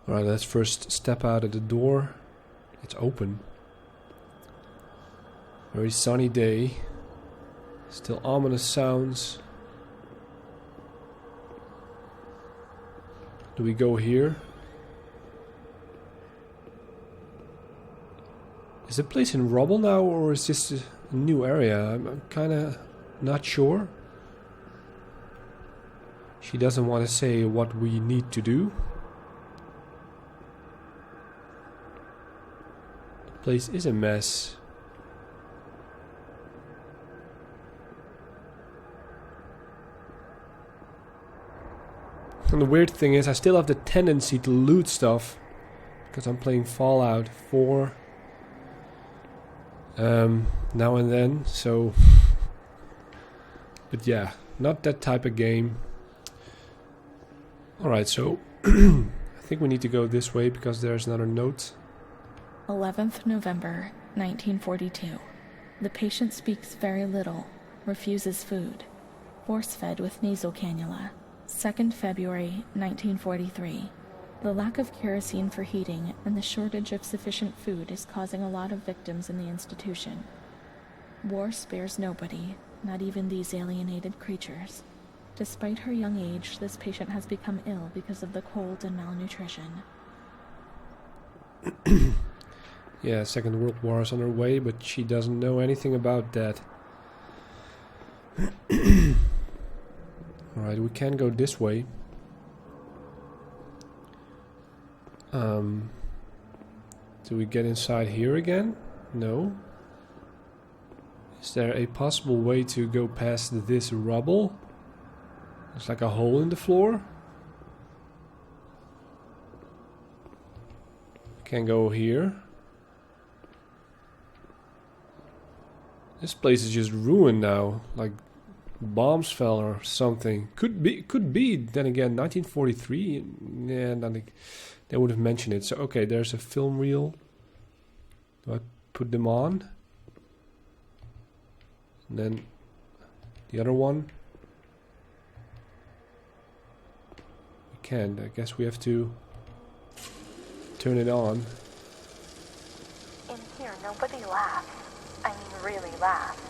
Alright, let's first step out of the door. It's open. Very sunny day. Still ominous sounds. Do we go here? Is the place in rubble now, or is this a new area? I'm kind of not sure. She doesn't want to say what we need to do. The place is a mess. And the weird thing is, I still have the tendency to loot stuff because I'm playing Fallout 4 now and then. So, but yeah, not that type of game. All right, so I think we need to go this way because there's another note. 11th November, 1942. The patient speaks very little, refuses food, force-fed with nasal cannula. 2nd February, 1943. The lack of kerosene for heating and the shortage of sufficient food is causing a lot of victims in the institution. War spares nobody, not even these alienated creatures. Despite her young age, this patient has become ill because of the cold and malnutrition. Yeah, Second World War is on her way, but she doesn't know anything about that. Alright, we can go this way. Do we get inside here again? No. Is there a possible way to go past this rubble? There's like a hole in the floor. Can go here. This place is just ruined now. Like bombs fell or something. Could be. Then again, 1943. Yeah, they would have mentioned it. So okay, there's a film reel. Do I put them on? And then the other one. We can't. I guess we have to turn it on. In here, nobody laughs. I mean, really laughs.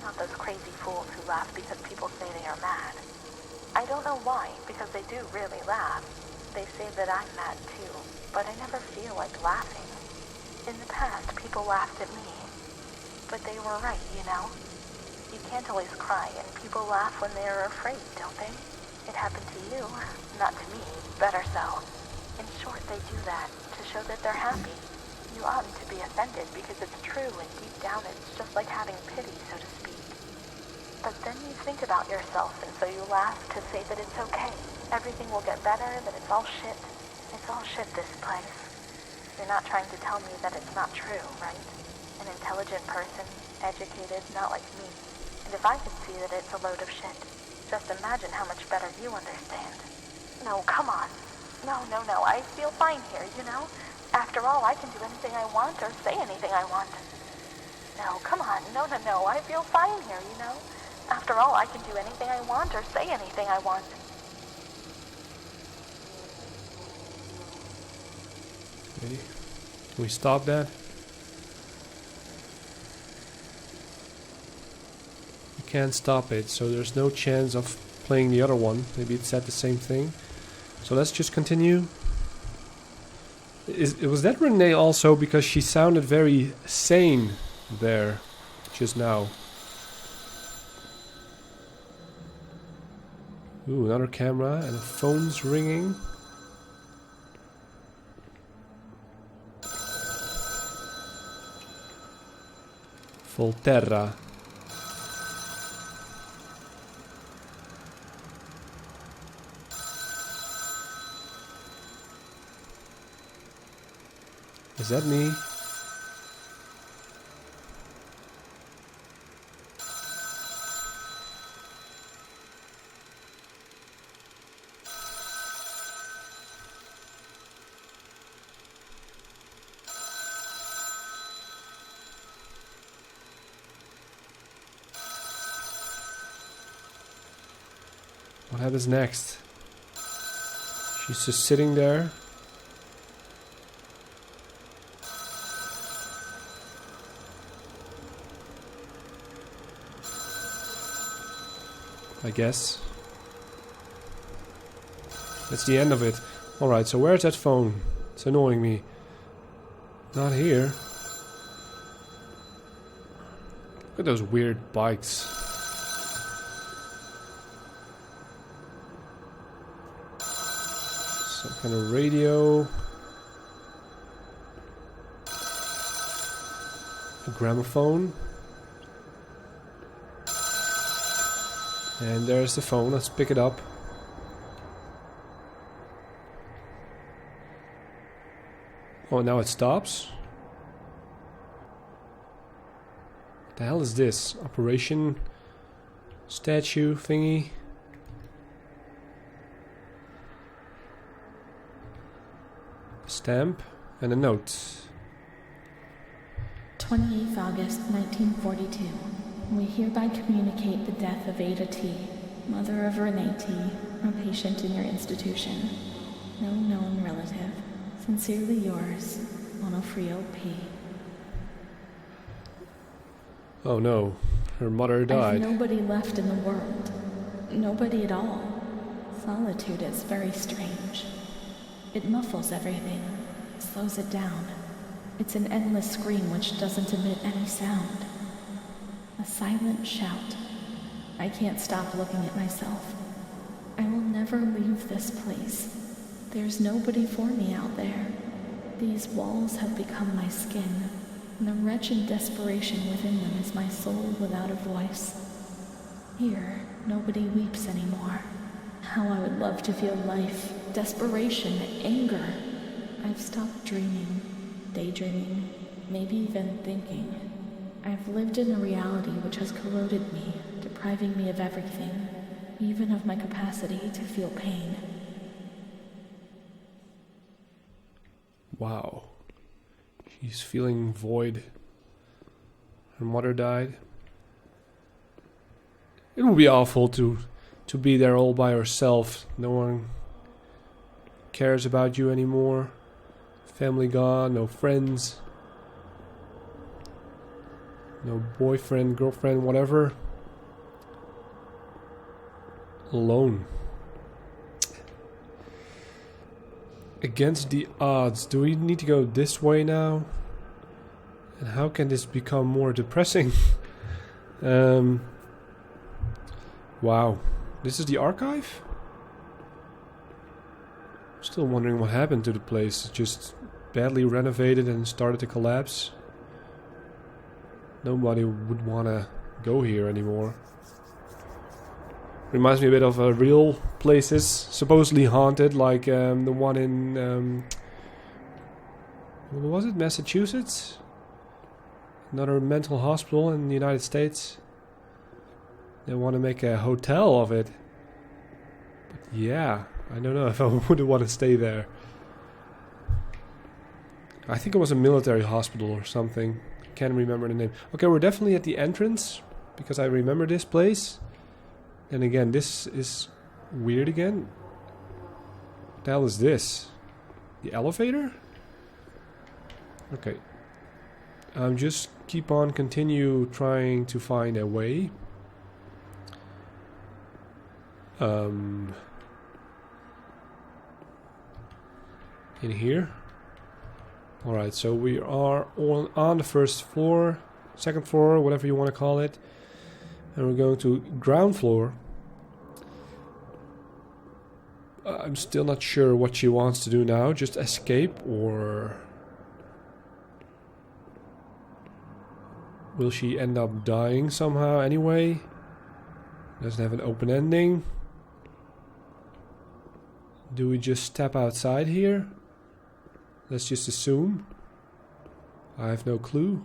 Not those crazy fools who laugh because people say they are mad. I don't know why, because they do really laugh. They say that I'm mad too, but I never feel like laughing. In the past, people laughed at me. But they were right, you know? You can't always cry, and people laugh when they are afraid, don't they? It happened to you, not to me, better so. In short, they do that to show that they're happy. You oughtn't to be offended because it's true, and deep down it's just like having pity, so to speak. But then you think about yourself, and so you laugh to say that it's okay. Everything will get better, that it's all shit. It's all shit, this place. You're not trying to tell me that it's not true, right? An intelligent person, educated, not like me. And if I could see that it's a load of shit, just imagine how much better you understand. No, come on. No, I feel fine here, you know? After all, I can do anything I want or say anything I want. No, come on. No, I feel fine here, you know? After all, I can do anything I want or say anything I want. Okay. Can we stop that? We can't stop it, so there's no chance of playing the other one. Maybe it said the same thing. So let's just continue. Was that Renee also? Because she sounded very sane there just now. Ooh, another camera and a phone's ringing. Volterra. Is that me? What happens next? She's just sitting there. I guess. That's the end of it. Alright, so where's that phone? It's annoying me. Not here. Look at those weird bikes. Some kind of radio. A gramophone. And there's the phone. Let's pick it up. Oh, now it stops. What the hell is this? Operation statue thingy? A stamp and a note. 28th August 1942. We hereby communicate the death of Ada T., mother of Renée T., a patient in your institution. No known relative. Sincerely yours, Onofrio P. Oh no, her mother I've died. nobody left in the world. Nobody at all. Solitude is very strange. It muffles everything, slows it down. It's an endless scream which doesn't emit any sound. A silent shout. I can't stop looking at myself. I will never leave this place. There's nobody for me out there. These walls have become my skin, and the wretched desperation within them is my soul without a voice. Here, nobody weeps anymore. How I would love to feel life, desperation, anger. I've stopped dreaming, daydreaming, maybe even thinking. I've lived in a reality which has corroded me, depriving me of everything, even of my capacity to feel pain. Wow. She's feeling void. Her mother died. It would be awful to be there all by herself. No one cares about you anymore. Family gone, no friends. No boyfriend, girlfriend, whatever. Alone. Against the odds. Do we need to go this way now? And how can this become more depressing? Wow. This is the archive? Still wondering what happened to the place. It just badly renovated and started to collapse. Nobody would want to go here anymore. Reminds me a bit of real places, supposedly haunted, like the one in, what was it, Massachusetts? Another mental hospital in the United States. They want to make a hotel of it. But yeah, I don't know if I would want to stay there. I think it was a military hospital or something. Can't remember the name. Okay, we're definitely at the entrance, because I remember this place. And again, this is weird again. What the hell is this? The elevator? Okay. Just continue trying to find a way. In here. Alright, so we are on the first floor, second floor, whatever you want to call it. And we're going to ground floor. I'm still not sure what she wants to do now. Just escape, or will she end up dying somehow anyway? Doesn't have an open ending. Do we just step outside here? Let's just assume. I have no clue.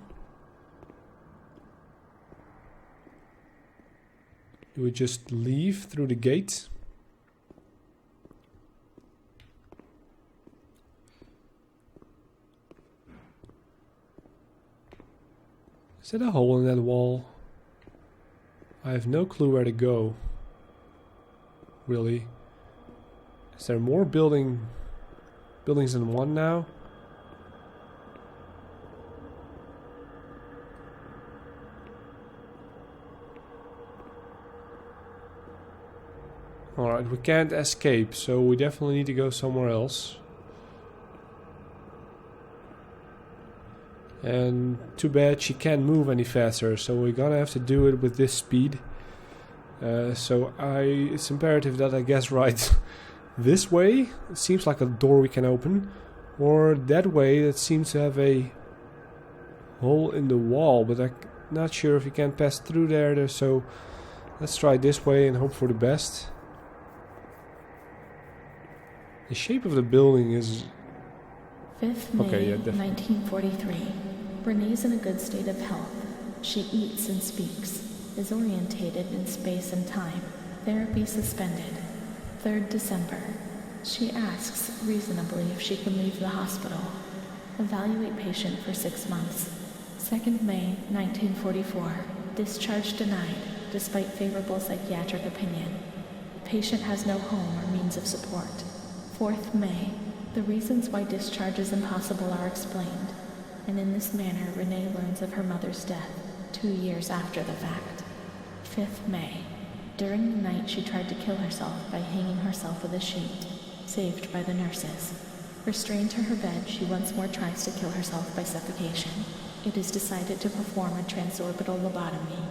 Do we just leave through the gate? Is there a hole in that wall? I have no clue where to go. Really? Is there more buildings than one now? Alright, we can't escape, so we definitely need to go somewhere else. And too bad she can't move any faster, so we're gonna have to do it with this speed. So it's imperative that I guess right this way. It seems like a door we can open. Or that way, that seems to have a hole in the wall, but I'm not sure if you can pass through there, so let's try this way and hope for the best. The shape of the building is... 5th May, Okay, yeah, 1943. Renee's in a good state of health. She eats and speaks, is orientated in space and time. Therapy suspended. 3rd December. She asks reasonably if she can leave the hospital. Evaluate patient for 6 months. 2nd May, 1944. Discharge denied, despite favorable psychiatric opinion. Patient has no home or means of support. 4th May. The reasons why discharge is impossible are explained, and in this manner Renée learns of her mother's death 2 years after the fact. 5th May. During the night she tried to kill herself by hanging herself with a sheet, saved by the nurses. Restrained to her bed, she once more tries to kill herself by suffocation. It is decided to perform a transorbital lobotomy.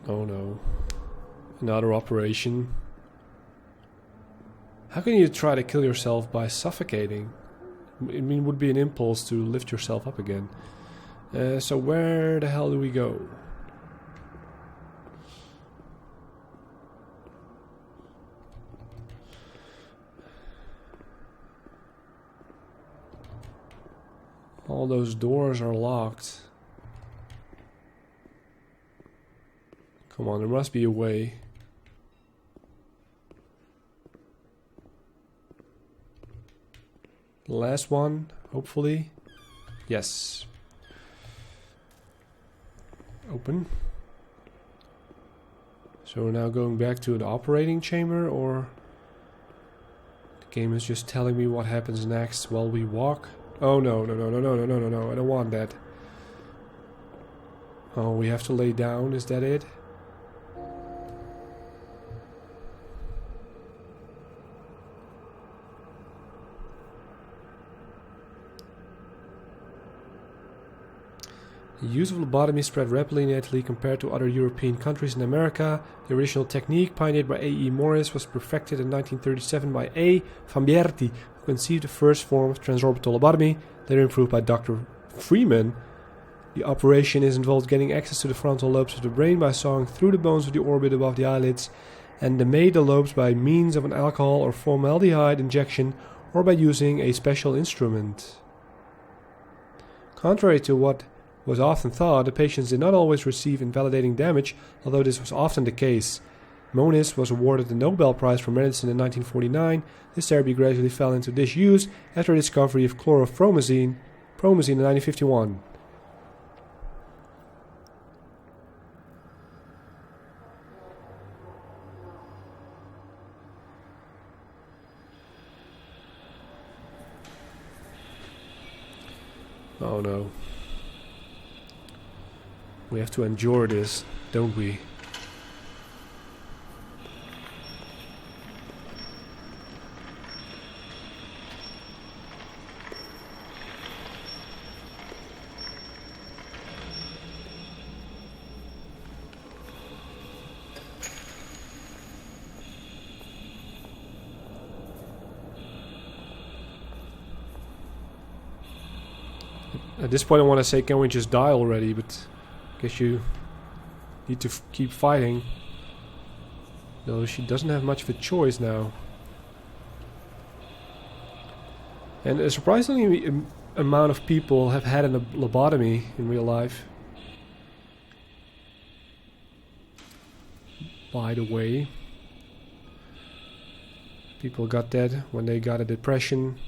Oh no. Another operation. How can you try to kill yourself by suffocating? I mean, it would be an impulse to lift yourself up again. So where the hell do we go? All those doors are locked. Come on, there must be a way. The last one, hopefully. Yes. Open. So we're now going back to the operating chamber, or the game is just telling me what happens next while we walk. Oh no, no, no, no, no, no, no, no, no, I don't want that. Oh, we have to lay down, is that it? The use of lobotomy spread rapidly in Italy compared to other European countries and America. The original technique, pioneered by A.E. Morris, was perfected in 1937 by A. Fambierti, who conceived the first form of transorbital lobotomy, later improved by Dr. Freeman. The operation is involved getting access to the frontal lobes of the brain by sawing through the bones of the orbit above the eyelids and demate the lobes by means of an alcohol or formaldehyde injection or by using a special instrument. Contrary to what was often thought, the patients did not always receive invalidating damage, although this was often the case. Moniz was awarded the Nobel Prize for Medicine in 1949. This therapy gradually fell into disuse after the discovery of chlorpromazine in 1951. Oh no. We have to endure this, don't we? At this point I want to say, can we just die already? But I guess you need to keep fighting. Though she doesn't have much of a choice now. And a surprisingly amount of people have had a lobotomy in real life. By the way. People got that when they got a depression.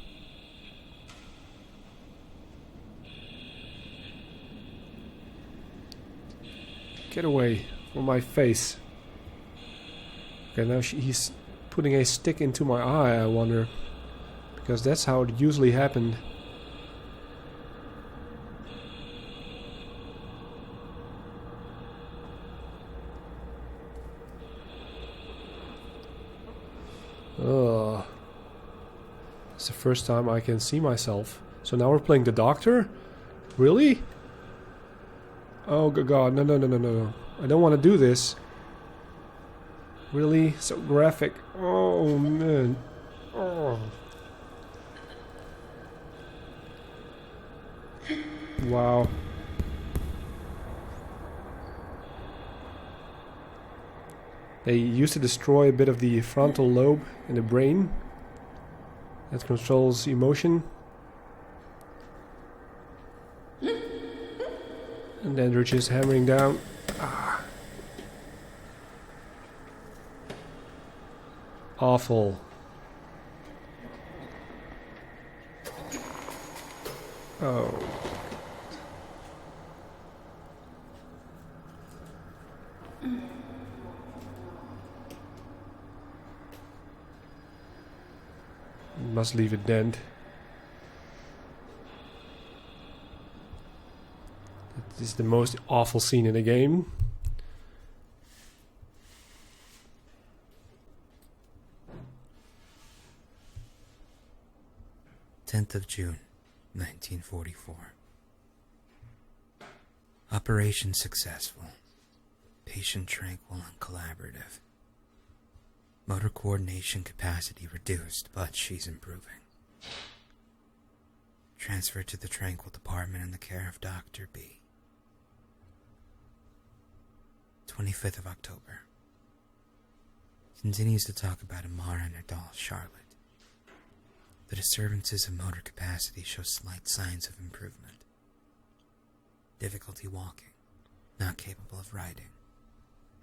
Get away from my face. Okay, now he's putting a stick into my eye, I wonder. Because that's how it usually happened. Ugh. It's the first time I can see myself. So now we're playing the doctor? Really? Oh god, no. I don't want to do this. Really? So graphic. Oh man. Oh. Wow. They used to destroy a bit of the frontal lobe in the brain that controls emotion. And then they're just hammering down. Ah. Awful. Oh. Must leave it dent. This is the most awful scene in the game. June 1944. Operation successful. Patient tranquil and collaborative. Motor coordination capacity reduced, but she's improving. Transferred to the tranquil department in the care of Dr. B. 25th of October. Continues to talk about Amara and her doll, Charlotte. The disturbances of motor capacity show slight signs of improvement. Difficulty walking, not capable of riding,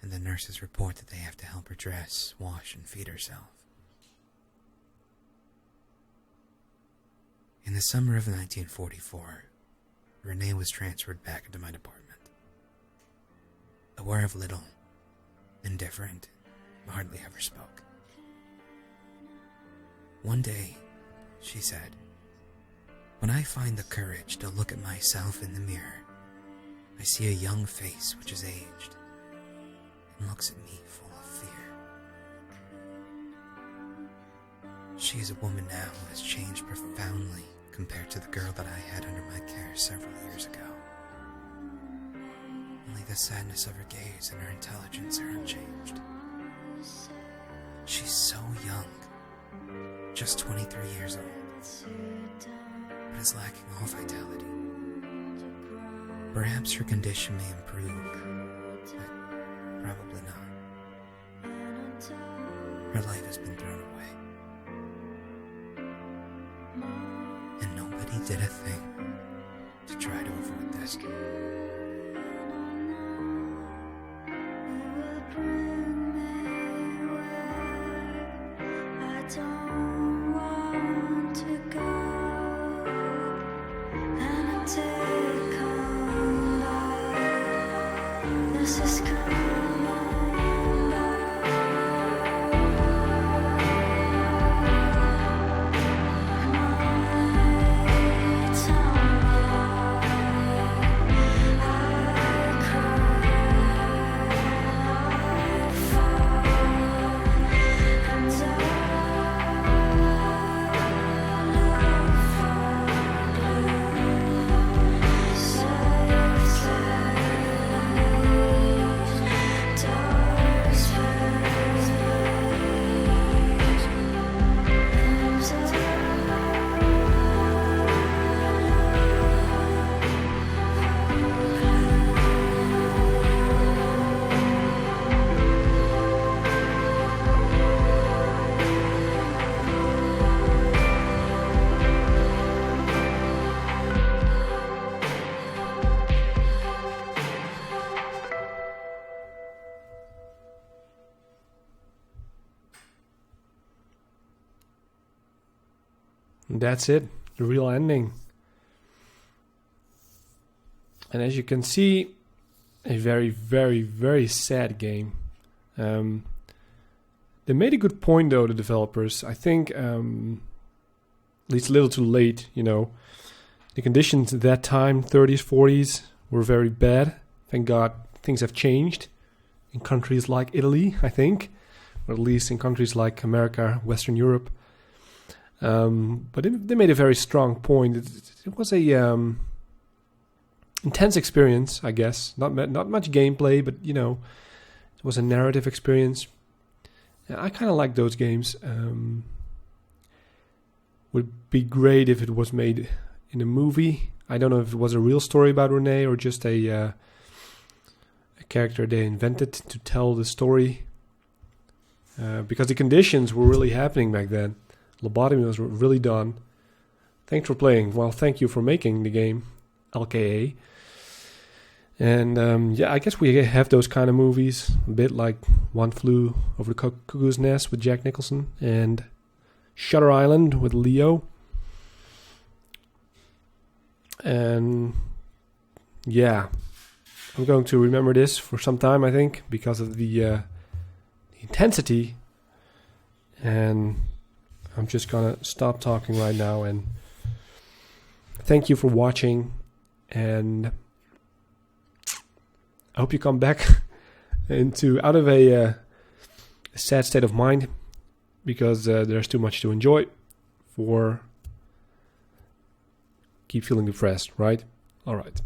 and the nurses report that they have to help her dress, wash, and feed herself. In the summer of 1944, Renée was transferred back into my department. Aware of little, indifferent, hardly ever spoke. One day, she said, "When I find the courage to look at myself in the mirror, I see a young face which is aged and looks at me full of fear." She is a woman now who has changed profoundly compared to the girl that I had under my care several years ago. Only the sadness of her gaze and her intelligence are unchanged. She's so young, just 23 years old, but is lacking all vitality. Perhaps her condition may improve, but probably not. Her life has been thrown away, and nobody did a thing to try to avoid this. And that's it, the real ending. And as you can see, a very, very, very sad game. They made a good point though, the developers. I think, at least a little too late, you know. The conditions at that time, 30s, 40s, were very bad. Thank God things have changed in countries like Italy, I think, or at least in countries like America, Western Europe. But they made a very strong point. It was a intense experience, I guess. Not much gameplay, but it was a narrative experience. I kind of like those games. Would be great if it was made in a movie. I don't know if it was a real story about Renée or just a character they invented to tell the story. Because the conditions were really happening back then. Lobotomy was really done. Thanks for playing. Well, thank you for making the game, LKA. And I guess we have those kind of movies, a bit like One Flew Over the Cuckoo's Nest with Jack Nicholson and Shutter Island with Leo. And I'm going to remember this for some time, I think, because of the intensity. And I'm just gonna stop talking right now and thank you for watching, and I hope you come back out of a sad state of mind, because there's too much to enjoy for keep feeling depressed, right? All right.